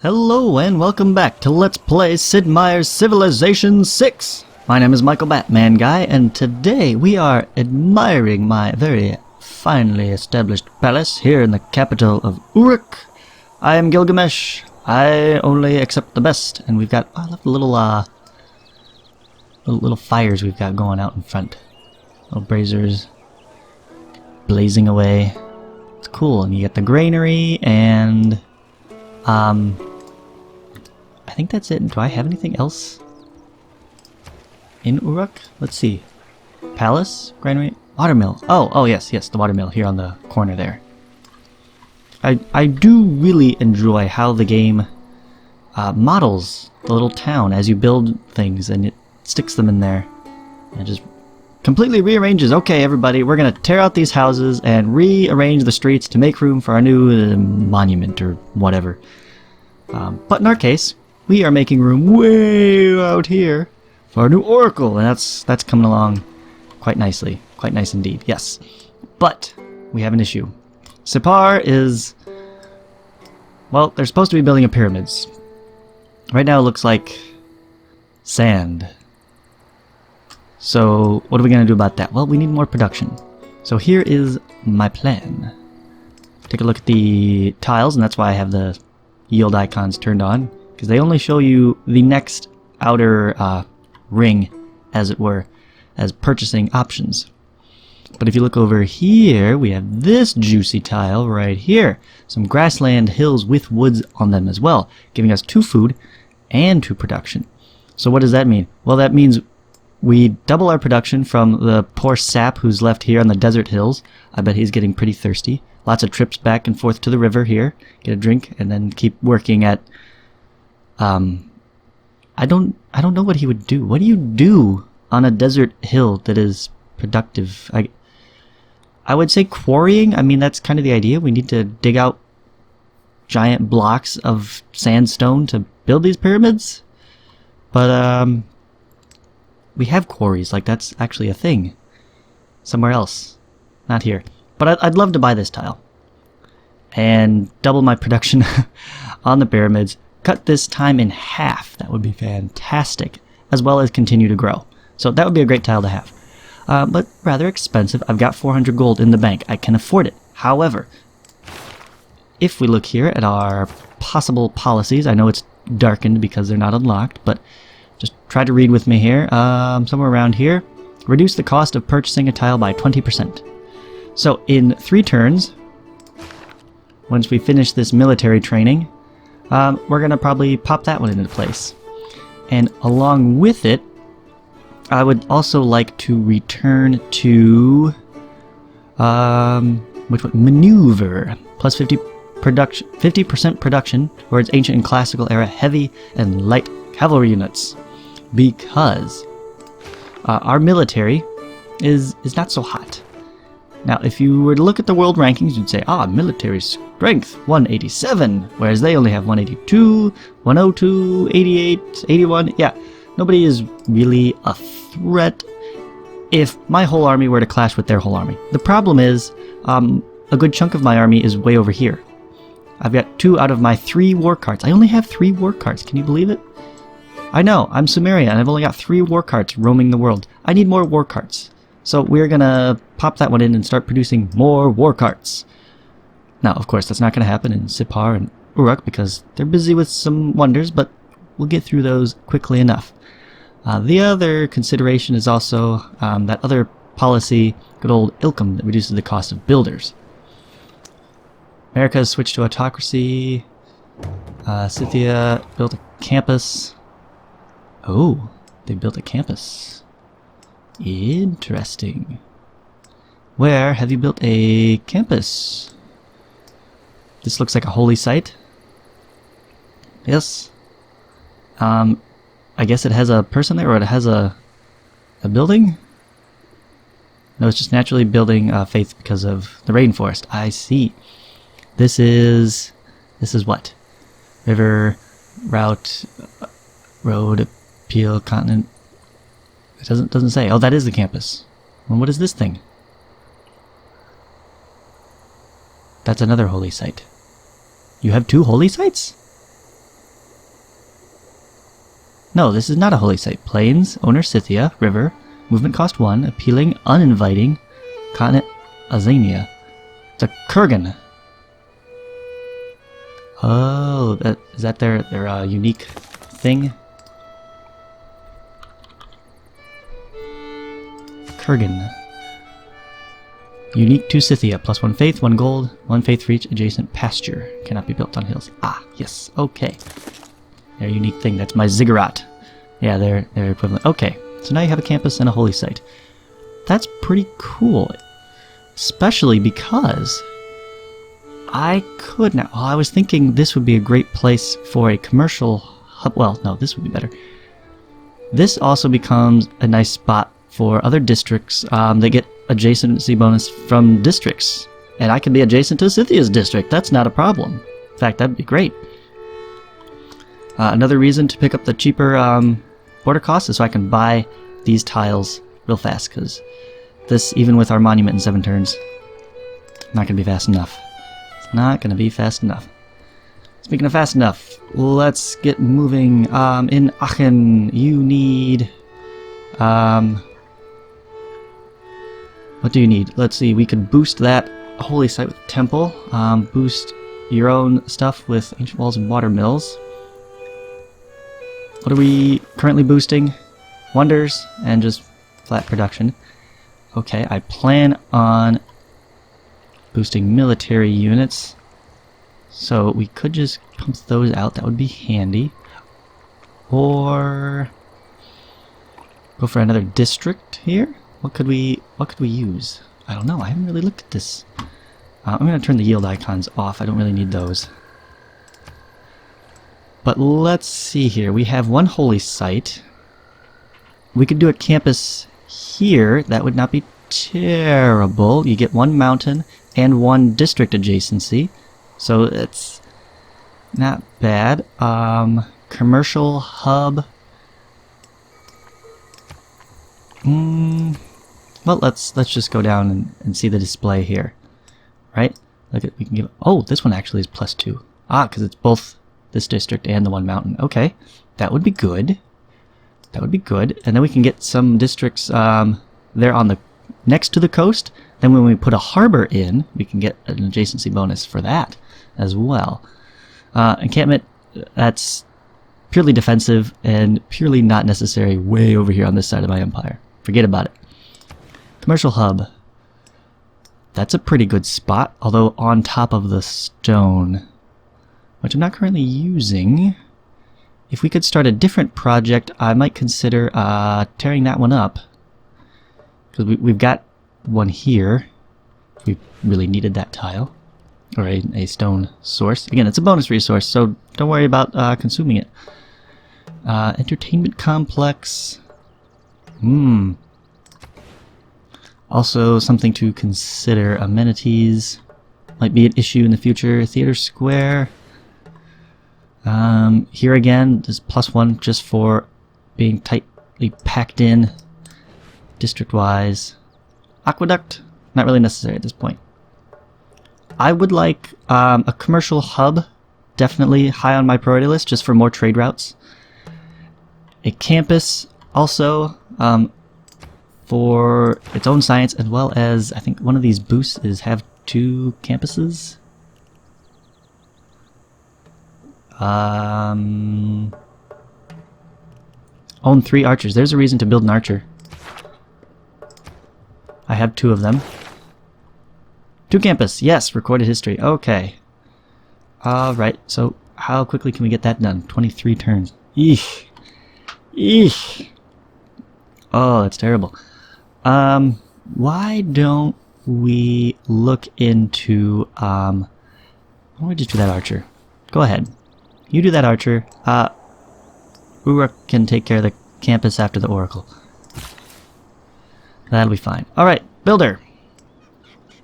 Hello and welcome back to Let's Play Sid Meier's Civilization 6! My name is Michael Batman Guy, and today we are admiring my very finely established palace here in the capital of Uruk. I am Gilgamesh. I only accept the best, and we've got little fires we've got going out in front. Little braziers blazing away. It's cool, and you get the granary, and I think that's it. Do I have anything else in Uruk? Let's see. Palace? Granary? Watermill. Oh yes, the watermill here on the corner there. I do really enjoy how the game models the little town as you build things, and it sticks them in there. And just completely rearranges. Okay, everybody, we're gonna tear out these houses and rearrange the streets to make room for our new monument or whatever. But in our case, we are making room way out here for our new oracle, and that's coming along quite nicely. Quite nice indeed, yes. But we have an issue. Sipar is... well, they're supposed to be building a pyramids. Right now it looks like sand. So what are we going to do about that? Well, we need more production. So here is my plan. Take a look at the tiles, and that's why I have the yield icons turned on, because they only show you the next outer ring, as it were, as purchasing options. But if you look over here, we have this juicy tile right here. Some grassland hills with woods on them as well, giving us 2 food and 2 production. So what does that mean? Well, that means we double our production from the poor sap who's left here on the desert hills. I bet he's getting pretty thirsty. Lots of trips back and forth to the river here, get a drink, and then keep working at... I don't know what he would do. What do you do on a desert hill that is productive? I would say quarrying. I mean, that's kind of the idea. We need to dig out giant blocks of sandstone to build these pyramids. But we have quarries. Like, that's actually a thing somewhere else, not here. But I'd love to buy this tile and double my production on the pyramids. Cut this time in half. That would be fantastic, as well as continue to grow. So that would be a great tile to have. But rather expensive. I've got 400 gold in the bank. I can afford it. However, if we look here at our possible policies, I know it's darkened because they're not unlocked, but just try to read with me here. Somewhere around here. Reduce the cost of purchasing a tile by 20%. So in 3 turns, once we finish this military training, we're going to probably pop that one into place. And along with it, I would also like to return to... which one? Maneuver. Plus 50% production towards ancient and classical era heavy and light cavalry units. Because our military is not so hot. Now, if you were to look at the world rankings, you'd say, military strength, 187, whereas they only have 182, 102, 88, 81. Yeah, nobody is really a threat if my whole army were to clash with their whole army. The problem is, a good chunk of my army is way over here. I've got 2 out of my 3 war carts. I only have 3 war carts, can you believe it? I know, I'm Sumeria, and I've only got 3 war carts roaming the world. I need more war carts. So we're gonna pop that one in and start producing more war carts. Now, of course, that's not gonna happen in Sipar and Uruk because they're busy with some wonders, but we'll get through those quickly enough. The other consideration is also that other policy, good old Ilkum, that reduces the cost of builders. America has switched to autocracy. Scythia built a campus. Oh, they built a campus. Interesting. Where have you built a campus? This looks like a holy site. Yes. I guess it has a person there, or it has a building? No, it's just naturally building faith because of the rainforest. I see. This is what? River, route, road, appeal, continent. It doesn't say. Oh, that is the campus. Well, what is this thing? That's another holy site. You have 2 holy sites? No, this is not a holy site. Plains, owner Scythia, river, movement cost 1, appealing, uninviting, continent Azania. It's a Kurgan. Oh, is that their unique thing? Kurgan. Unique to Scythia. +1 faith, 1 gold, 1 faith for each adjacent pasture. Cannot be built on hills. Ah, yes. Okay. Their unique thing. That's my ziggurat. Yeah, they're equivalent. Okay. So now you have a campus and a holy site. That's pretty cool. Especially because I could now... Oh, I was thinking this would be a great place for a commercial hub. Well, no, this would be better. This also becomes a nice spot for other districts. They get adjacency bonus from districts. And I can be adjacent to Scythia's district. That's not a problem. In fact, that'd be great. Another reason to pick up the cheaper border costs is so I can buy these tiles real fast, because this, even with our monument in 7 turns, not going to be fast enough. It's not going to be fast enough. Speaking of fast enough, let's get moving. In Aachen, you need... what do you need? Let's see, we could boost that holy site with temple. Boost your own stuff with ancient walls and water mills. What are we currently boosting? Wonders and just flat production. Okay, I plan on boosting military units. So we could just pump those out. That would be handy. Or go for another district here. What could we use? I don't know. I haven't really looked at this. I'm going to turn the yield icons off. I don't really need those. But let's see here. We have 1 holy site. We could do a campus here. That would not be terrible. You get 1 mountain and 1 district adjacency. So it's not bad. Commercial hub. Well, let's just go down and see the display here. Right? Look at, we can give... Oh, this one actually is +2. Ah, because it's both this district and the 1 mountain. Okay, that would be good. That would be good. And then we can get some districts there on the next to the coast. Then when we put a harbor in, we can get an adjacency bonus for that as well. Encampment, that's purely defensive and purely not necessary way over here on this side of my empire. Forget about it. Commercial hub. That's a pretty good spot, although on top of the stone, which I'm not currently using. If we could start a different project, I might consider tearing that one up. Because we've got one here. We really needed that tile. Or a stone source. Again, it's a bonus resource, so don't worry about consuming it. Entertainment complex. Also, something to consider. Amenities might be an issue in the future. Theater Square. Here again, there's +1 just for being tightly packed in district-wise. Aqueduct, not really necessary at this point. I would like a commercial hub, definitely high on my priority list, just for more trade routes. A campus, also, for its own science, as well as, I think one of these boosts is have 2 campuses. Own 3 archers. There's a reason to build an archer. I have 2 of them. 2 campus. Yes, recorded history. Okay. Alright, so how quickly can we get that done? 23 turns. Eesh. Eesh. Oh, that's terrible. Why don't we look into, why don't we just do that archer? Go ahead. You do that archer. Uruk can take care of the campus after the oracle. That'll be fine. Alright, builder.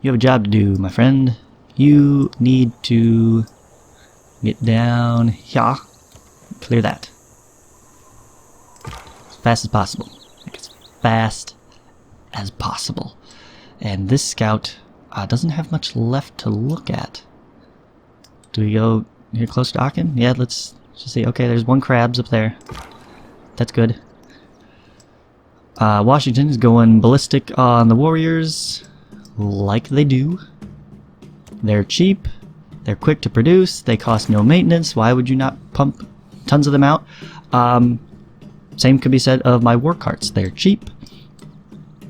You have a job to do, my friend. You need to get down here. Clear that. As fast as possible. Like as fast as possible. And this scout doesn't have much left to look at. Do we go here close to Aachen? Yeah, let's just see. Okay, there's 1 crabs up there. That's good. Washington is going ballistic on the warriors, like they do. They're cheap. They're quick to produce. They cost no maintenance. Why would you not pump tons of them out? Same could be said of my war carts. They're cheap.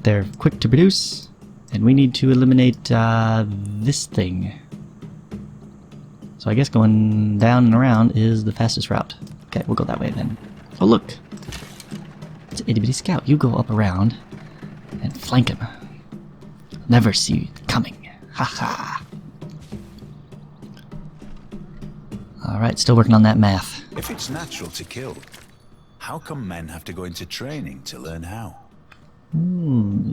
They're quick to produce. And we need to eliminate this thing. So I guess going down and around is the fastest route. Okay, we'll go that way then. Oh, look! It's an itty-bitty scout. You go up around and flank him. Never see you coming. Ha-ha! Alright, still working on that math. If it's natural to kill, how come men have to go into training to learn how?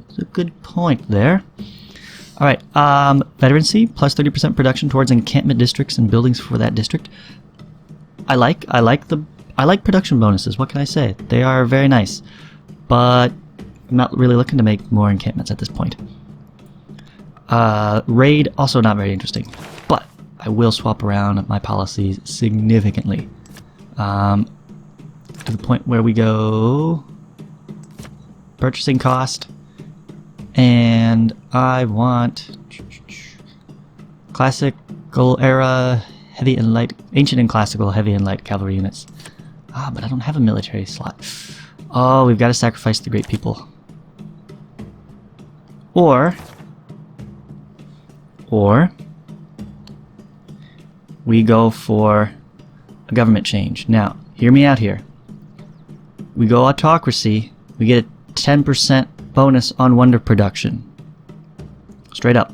It's a good point there. Alright, veterancy, plus 30% production towards encampment districts and buildings for that district. I like production bonuses, what can I say? They are very nice. But I'm not really looking to make more encampments at this point. Raid, also not very interesting. But I will swap around my policies significantly. To the point where we go purchasing cost, and I want classical era heavy and light, ancient and classical heavy and light cavalry units. But I don't have a military slot. Oh, we've got to sacrifice the great people. Or we go for a government change. Now, hear me out here. We go autocracy, we get a 10% bonus on wonder production. Straight up.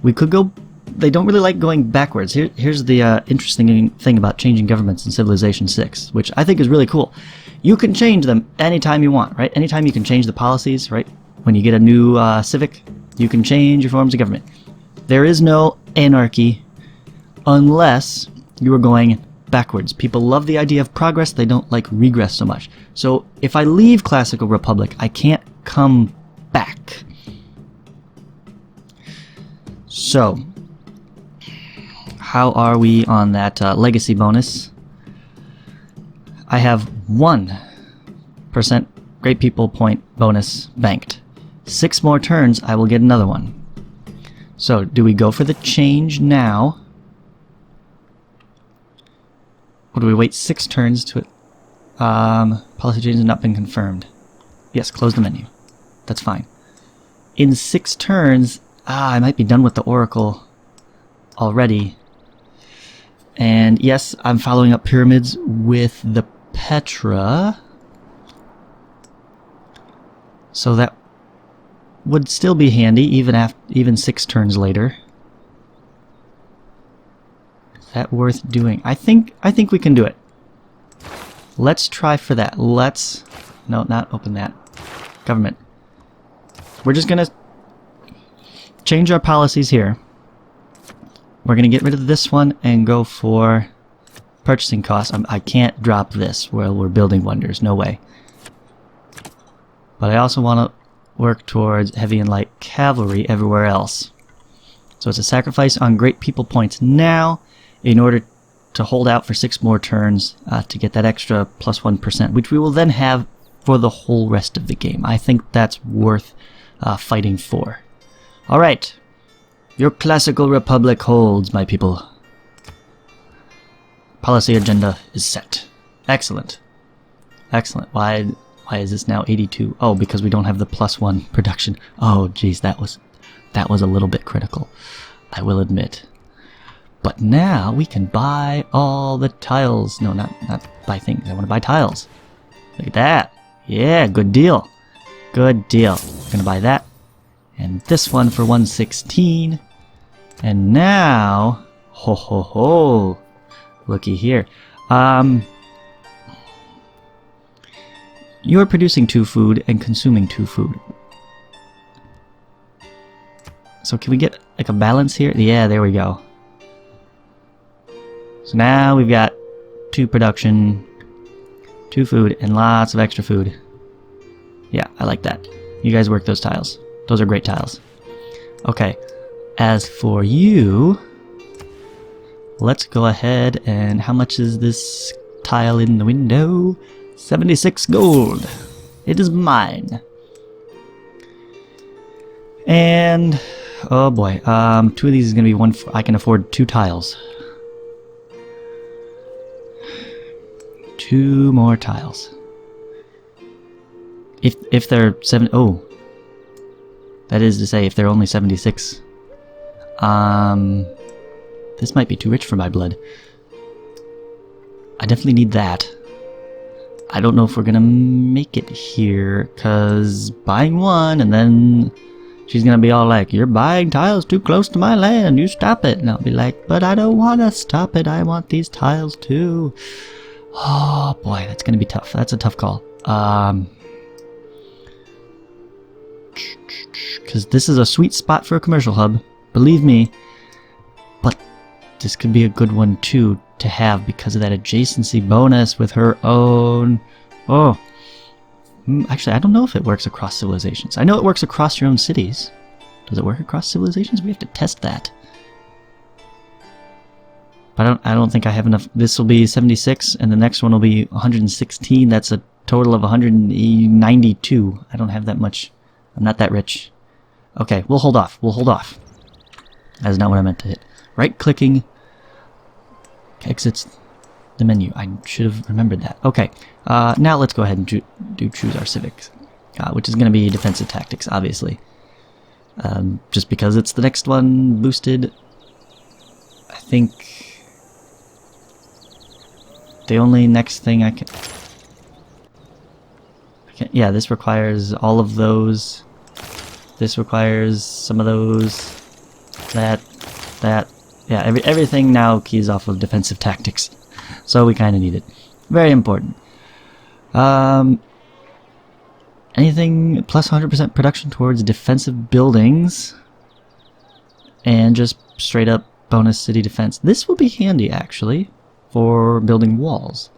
We could go... They don't really like going backwards. Here's the interesting thing about changing governments in Civilization 6, which I think is really cool. You can change them anytime you want, right? Anytime you can change the policies, right? When you get a new civic, you can change your forms of government. There is no anarchy unless you are going backwards. People love the idea of progress, they don't like regress so much. So if I leave Classical Republic, I can't come back. So, how are we on that legacy bonus? I have 1% Great People point bonus banked. 6 more turns, I will get another one. So, do we go for the change now? Or do we wait 6 turns to it? Policy change has not been confirmed. Yes, close the menu. That's fine. In 6 turns, I might be done with the Oracle already. And yes, I'm following up pyramids with the Petra. So that would still be handy even 6 turns later. Is that worth doing? I think we can do it. Let's try for that. No, not open that. Government. We're just gonna change our policies here. We're gonna get rid of this one and go for purchasing costs. I can't drop this while we're building wonders. No way. But I also want to work towards heavy and light cavalry everywhere else. So it's a sacrifice on great people points now in order to hold out for 6 more turns to get that extra plus 1%, which we will then have for the whole rest of the game. I think that's worth fighting for. Alright. Your Classical Republic holds, my people. Policy agenda is set. Excellent. Excellent. Why is this now 82? Oh, because we don't have the +1 production. Oh, geez, that was a little bit critical, I will admit. But now we can buy all the tiles. No, not buy things. I want to buy tiles. Look at that. Yeah, good deal. Good deal. I'm gonna buy that. And this one for 116. And now, ho ho ho. Looky here. You're producing 2 food and consuming 2 food. So can we get like a balance here? Yeah, there we go. So now we've got 2 production, 2 food, and lots of extra food. Yeah, I like that. You guys work those tiles. Those are great tiles. Okay, as for you, let's go ahead and how much is this tile in the window? 76 gold. It is mine. And oh boy, 2 of these is gonna be one. I can afford 2 tiles. 2 more tiles. If they're 7, oh, that is to say, if they're only 76. This might be too rich for my blood. I definitely need that. I don't know if we're gonna make it here, cause buying 1 and then she's gonna be all like, "You're buying tiles too close to my land, you stop it." And I'll be like, "But I don't wanna stop it, I want these tiles too." Oh boy, that's gonna be tough. That's a tough call. Because this is a sweet spot for a commercial hub, believe me. But this could be a good one too to have because of that adjacency bonus with her own. Oh, actually, I don't know if it works across civilizations. I know it works across your own cities. Does it work across civilizations? We have to test that. But I don't think I have enough. This will be 76, and the next one will be 116. That's a total of 192. I don't have that much. I'm not that rich. Okay, we'll hold off. We'll hold off. That's not what I meant to hit. Right-clicking exits the menu. I should have remembered that. Okay, now let's go ahead and choose our civics, which is going to be defensive tactics, obviously. Just because it's the next one boosted. I think the only next thing I can... Yeah, this requires all of those. This requires some of those. That. Yeah, everything now keys off of defensive tactics. So we kind of need it. Very important. Anything plus 100% production towards defensive buildings. And just straight up bonus city defense. This will be handy, actually, for building walls.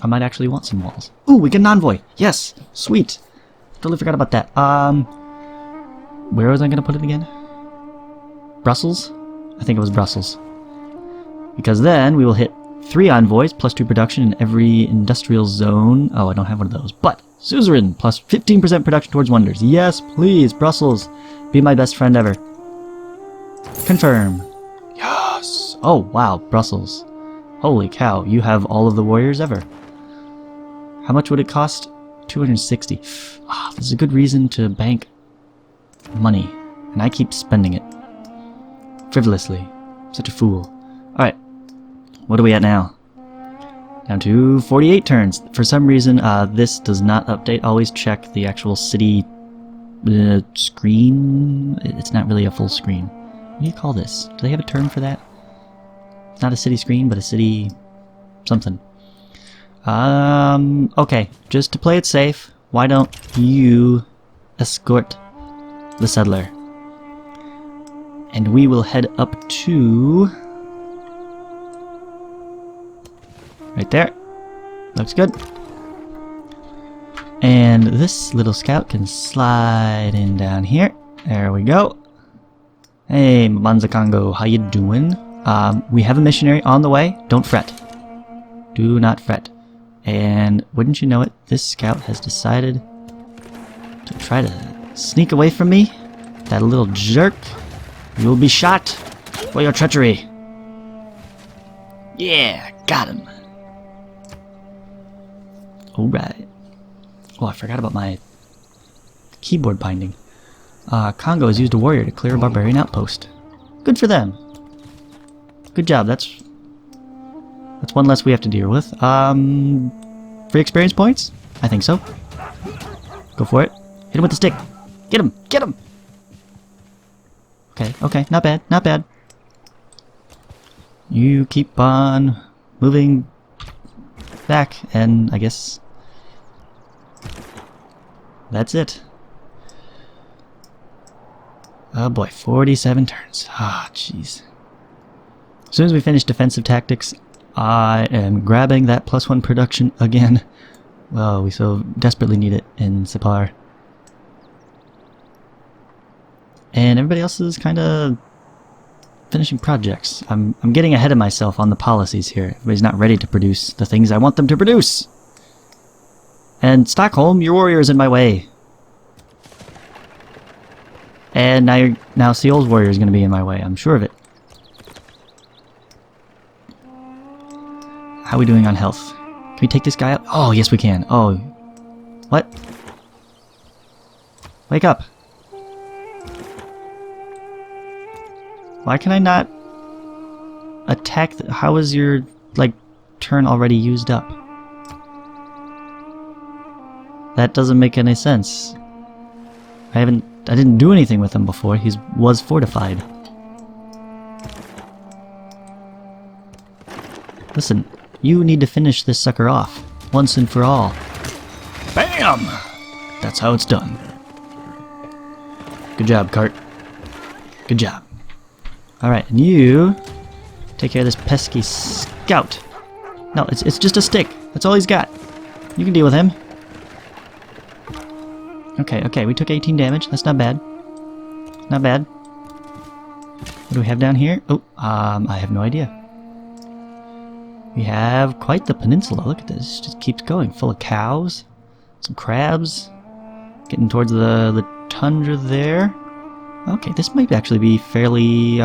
I might actually want some walls. Ooh, we get an envoy! Yes! Sweet! Totally forgot about that. Where was I gonna put it again? Brussels? I think it was Brussels. Because then we will hit 3 envoys, plus 2 production in every industrial zone. Oh, I don't have one of those. But, suzerain, plus 15% production towards wonders. Yes, please, Brussels. Be my best friend ever. Confirm. Yes! Oh, wow, Brussels. Holy cow, you have all of the warriors ever. How much would it cost? 260. Ah, this is a good reason to bank money. And I keep spending it. Frivolously. Such a fool. Alright. What are we at now? Down to 48 turns. For some reason, this does not update. Always check the actual city screen. It's not really a full screen. What do you call this? Do they have a term for that? It's not a city screen, but a city something. Okay. Just to play it safe, why don't you escort the settler? And we will head up to... right there. Looks good. And this little scout can slide in down here. There we go. Hey, Manza Congo, how you doing? We have a missionary on the way. Don't fret. Do not fret. And wouldn't you know it, this scout has decided to try to sneak away from me. That little jerk. You will be shot for your treachery. Yeah, got him. Alright. Oh, I forgot about my keyboard binding. Congo has used a warrior to clear a barbarian outpost. Good for them. Good job, that's one less we have to deal with. Free experience points? I think so. Go for it. Hit him with the stick. Get him! Get him! Okay, okay, not bad, not bad. You keep on moving back, and I guess that's it. Oh boy, 47 turns. Ah, jeez. As soon as we finish defensive tactics, I am grabbing that +1 production again. Well, we so desperately need it in Sipar. And everybody else is kind of finishing projects. I'm getting ahead of myself on the policies here. Everybody's not ready to produce the things I want them to produce. And Stockholm, your warrior is in my way. And now Seol's warrior is going to be in my way. I'm sure of it. How are we doing on health? Can we take this guy out? Oh, yes we can. Oh. What? Wake up. Why can I not attack? How is your, like, turn already used up? That doesn't make any sense. I didn't do anything with him before. He was fortified. Listen, you need to finish this sucker off. Once and for all. BAM! That's how it's done. Good job, Cart. Good job. Alright, and you take care of this pesky scout. No, it's just a stick. That's all he's got. You can deal with him. Okay, we took 18 damage. That's not bad. Not bad. What do we have down here? Oh, I have no idea. We have quite the peninsula. Look at this. Just keeps going. Full of cows. Some crabs. Getting towards the tundra there. Okay, this might actually be fairly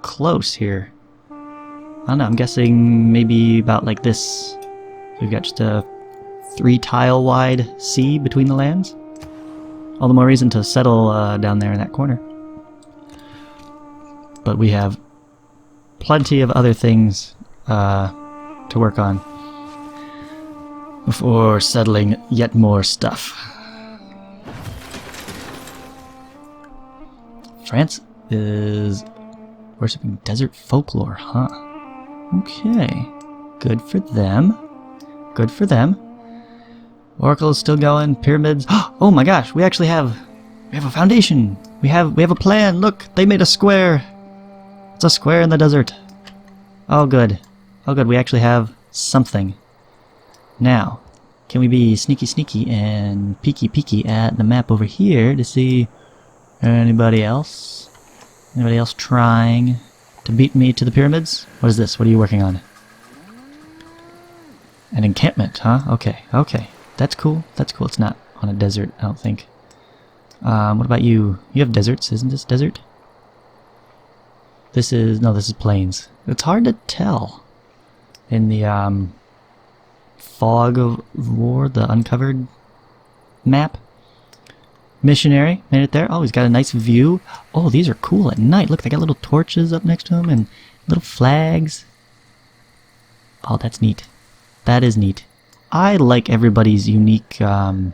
close here. I don't know, I'm guessing maybe about like this. We've got just a 3-tile wide sea between the lands. All the more reason to settle down there in that corner. But we have plenty of other things to work on before settling yet more stuff. France is worshipping desert folklore, huh? Okay. Good for them. Good for them. Oracle is still going. Pyramids. Oh my gosh, we actually have a foundation. We have a plan. Look, they made a square. It's a square in the desert. Oh good. Oh good, we actually have something. Now, can we be sneaky and peeky at the map over here to see anybody else? Anybody else trying to beat me to the pyramids? What is this? What are you working on? An encampment, huh? Okay. That's cool. It's not on a desert, I don't think. What about you? You have deserts, isn't this desert? This is plains. It's hard to tell in the fog of war, the uncovered map. Missionary made it there. Oh, he's got a nice view. Oh, these are cool at night. Look, they got little torches up next to him and little flags. Oh, that's neat. That is neat. I like everybody's unique thing.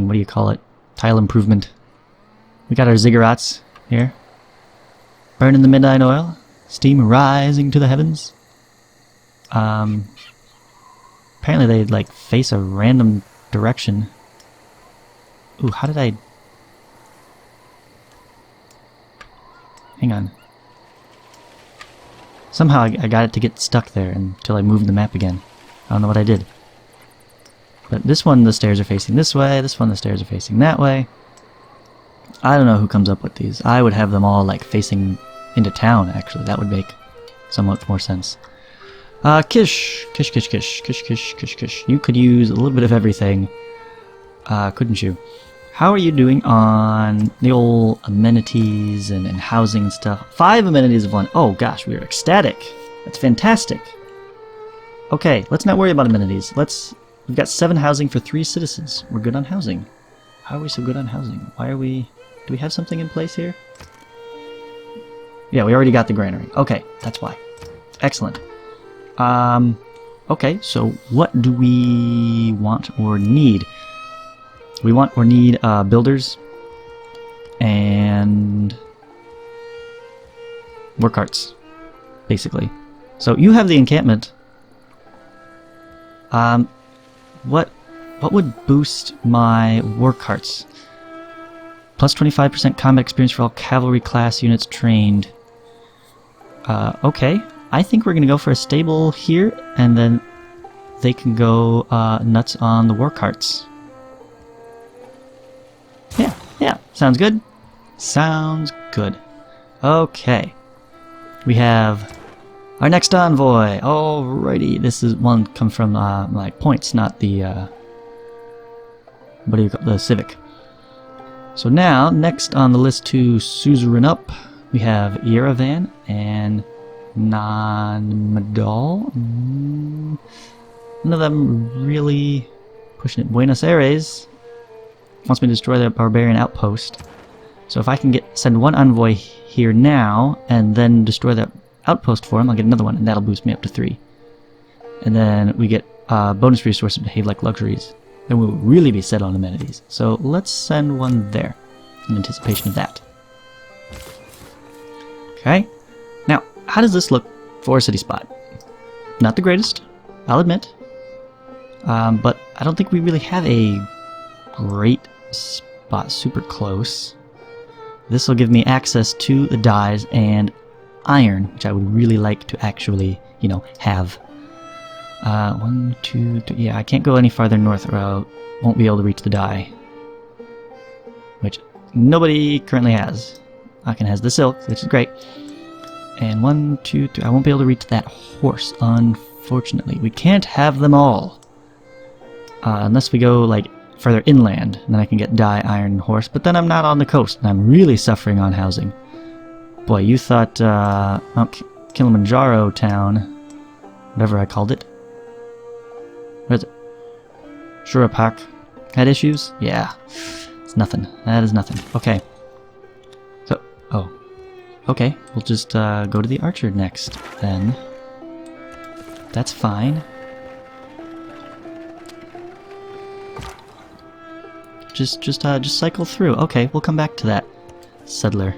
What do you call it? Tile improvement. We got our ziggurats here. Burning the midnight oil. Steam rising to the heavens. Apparently they like face a random direction. Ooh, how did I... Hang on. Somehow I got it to get stuck there until I moved the map again. I don't know what I did. But this one the stairs are facing this way, this one the stairs are facing that way. I don't know who comes up with these. I would have them all like facing into town actually. That would make somewhat more sense. Kish. You could use a little bit of everything. Couldn't you? How are you doing on the old amenities and housing and stuff? 5 amenities of 1. Oh gosh, we are ecstatic. That's fantastic. Okay, let's not worry about amenities. We've got 7 housing for 3 citizens. We're good on housing. How are we so good on housing? Why are we... Do we have something in place here? Yeah, we already got the granary. Okay, that's why. Excellent. Okay, so what do we want or need? We want or need builders and work carts, basically. So you have the encampment. What would boost my work carts? Plus 25% combat experience for all cavalry class units trained. Okay, I think we're gonna go for a stable here, and then they can go nuts on the war carts. Yeah, sounds good. Sounds good. Okay. We have Our next envoy. Alrighty, this is one come from like points, not the what do you call the civic. So now, next on the list to suzerain up, we have Yerevan and Nanmadol. None of them really pushing it. Buenos Aires wants me to destroy their barbarian outpost. So if I can send one envoy here now, and then destroy that outpost for him, I'll get another one, and that'll boost me up to 3. And then we get bonus resources to behave like luxuries. Then we'll really be set on amenities. So let's send one there, in anticipation of that. Okay. Now, how does this look for a city spot? Not the greatest, I'll admit. But I don't think we really have a great spot super close. This will give me access to the dyes and iron, which I would really like to actually, you know, have. 1, 2, 3. Yeah, I can't go any farther north or I won't be able to reach the dye. Which nobody currently has. Aachen has the silk, which is great. And 1, 2, 3. I won't be able to reach that horse, unfortunately. We can't have them all. Unless we go, like, further inland, and then I can get dye, iron, and horse. But then I'm not on the coast, and I'm really suffering on housing. Boy, you thought Mount Kilimanjaro town, whatever I called it. What is it? Shurapak had issues? Yeah. It's nothing. That is nothing. Okay. So, okay. We'll just go to the archer next, then. That's fine. Just cycle through. Okay, we'll come back to that. Settler.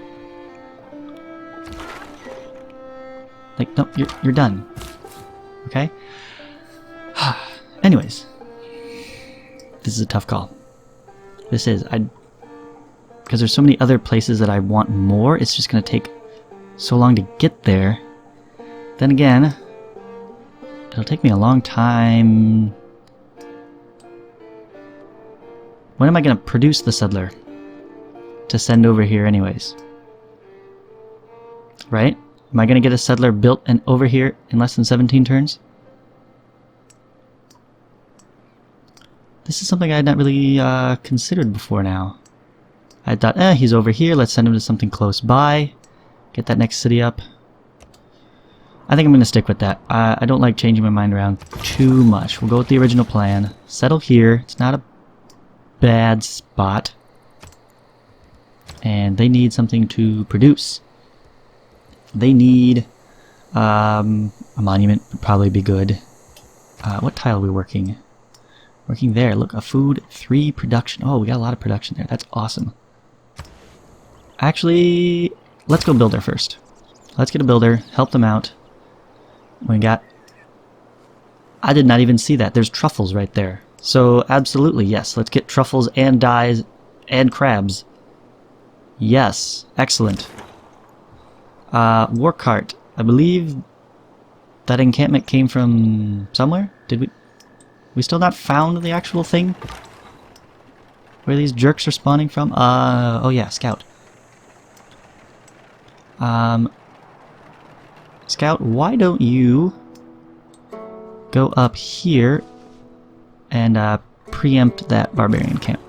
Like, no, you're done. Okay? Anyways. This is a tough call. This is. Because there's so many other places that I want more, it's just going to take so long to get there. Then again, it'll take me a long time. When am I going to produce the settler to send over here anyways? Right? Am I going to get a settler built and over here in less than 17 turns? This is something I had not really considered before now. I thought, he's over here, let's send him to something close by. Get that next city up. I think I'm going to stick with that. I don't like changing my mind around too much. We'll go with the original plan. Settle here. It's not a bad spot. And they need something to produce. They need a monument would probably be good. What tile are we working? Working there. Look, a food 3 production. Oh, we got a lot of production there. That's awesome. Actually, let's go builder first. Let's get a builder. Help them out. We got... I did not even see that. There's truffles right there. So, absolutely, yes. Let's get truffles and dyes and crabs. Yes. Excellent. War cart. I believe that encampment came from somewhere? Did we... We still not found the actual thing? Where these jerks are spawning from? Oh yeah, scout. Scout, why don't you go up here and preempt that barbarian camp?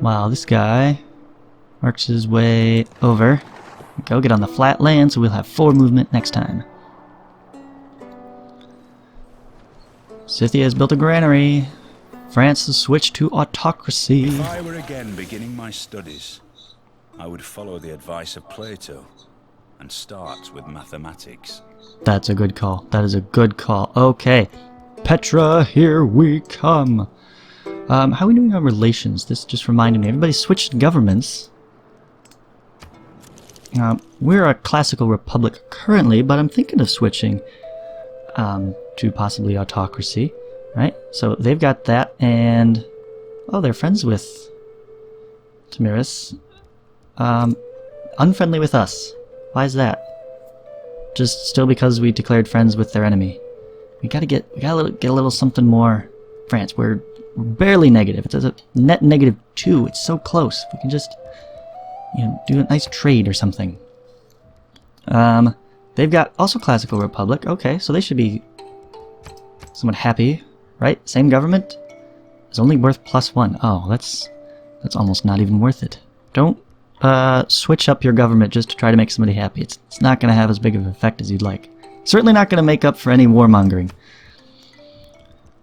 While this guy works his way over. Go get on the flat land so we'll have 4 movement next time. Scythia has built a granary. France has switched to autocracy. If I were again beginning my studies, I would follow the advice of Plato and start with mathematics. That's a good call. That is a good call. Okay. Petra, here we come. How are we doing on relations? This just reminded me. Everybody switched governments. We're a classical republic currently, but I'm thinking of switching to possibly autocracy, right? So they've got that, and oh, they're friends with Tamiris. Unfriendly with us. Why is that? Just still because we declared friends with their enemy. We gotta get a little something more. France, we're barely negative. It's a net -2. It's so close. We can just, you know, do a nice trade or something. They've got also Classical Republic. Okay, so they should be somewhat happy, right? Same government. It's only worth +1. Oh, that's almost not even worth it. Don't switch up your government just to try to make somebody happy. It's not going to have as big of an effect as you'd like. Certainly not going to make up for any warmongering.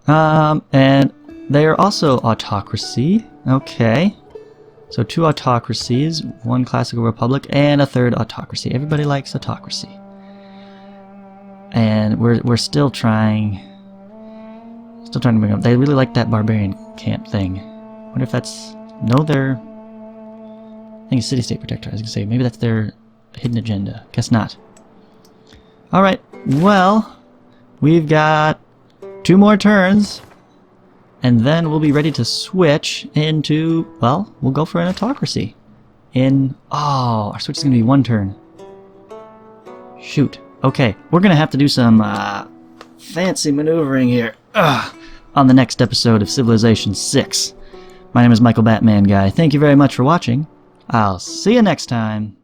And they are also autocracy. Okay. So 2 autocracies, 1 Classical Republic, and a 3rd autocracy. Everybody likes autocracy. And we're still trying to bring up. They really like that barbarian camp thing. Wonder if that's... No, they're... I think it's city-state protector. I was gonna say, maybe that's their hidden agenda. Guess not. Alright, well, we've got 2 more turns, and then we'll be ready to switch into, well, we'll go for an autocracy. Oh, our switch is gonna be 1 turn. Shoot. Okay, we're gonna have to do some fancy maneuvering here on the next episode of Civilization 6. My name is Michael Batman Guy. Thank you very much for watching. I'll see you next time.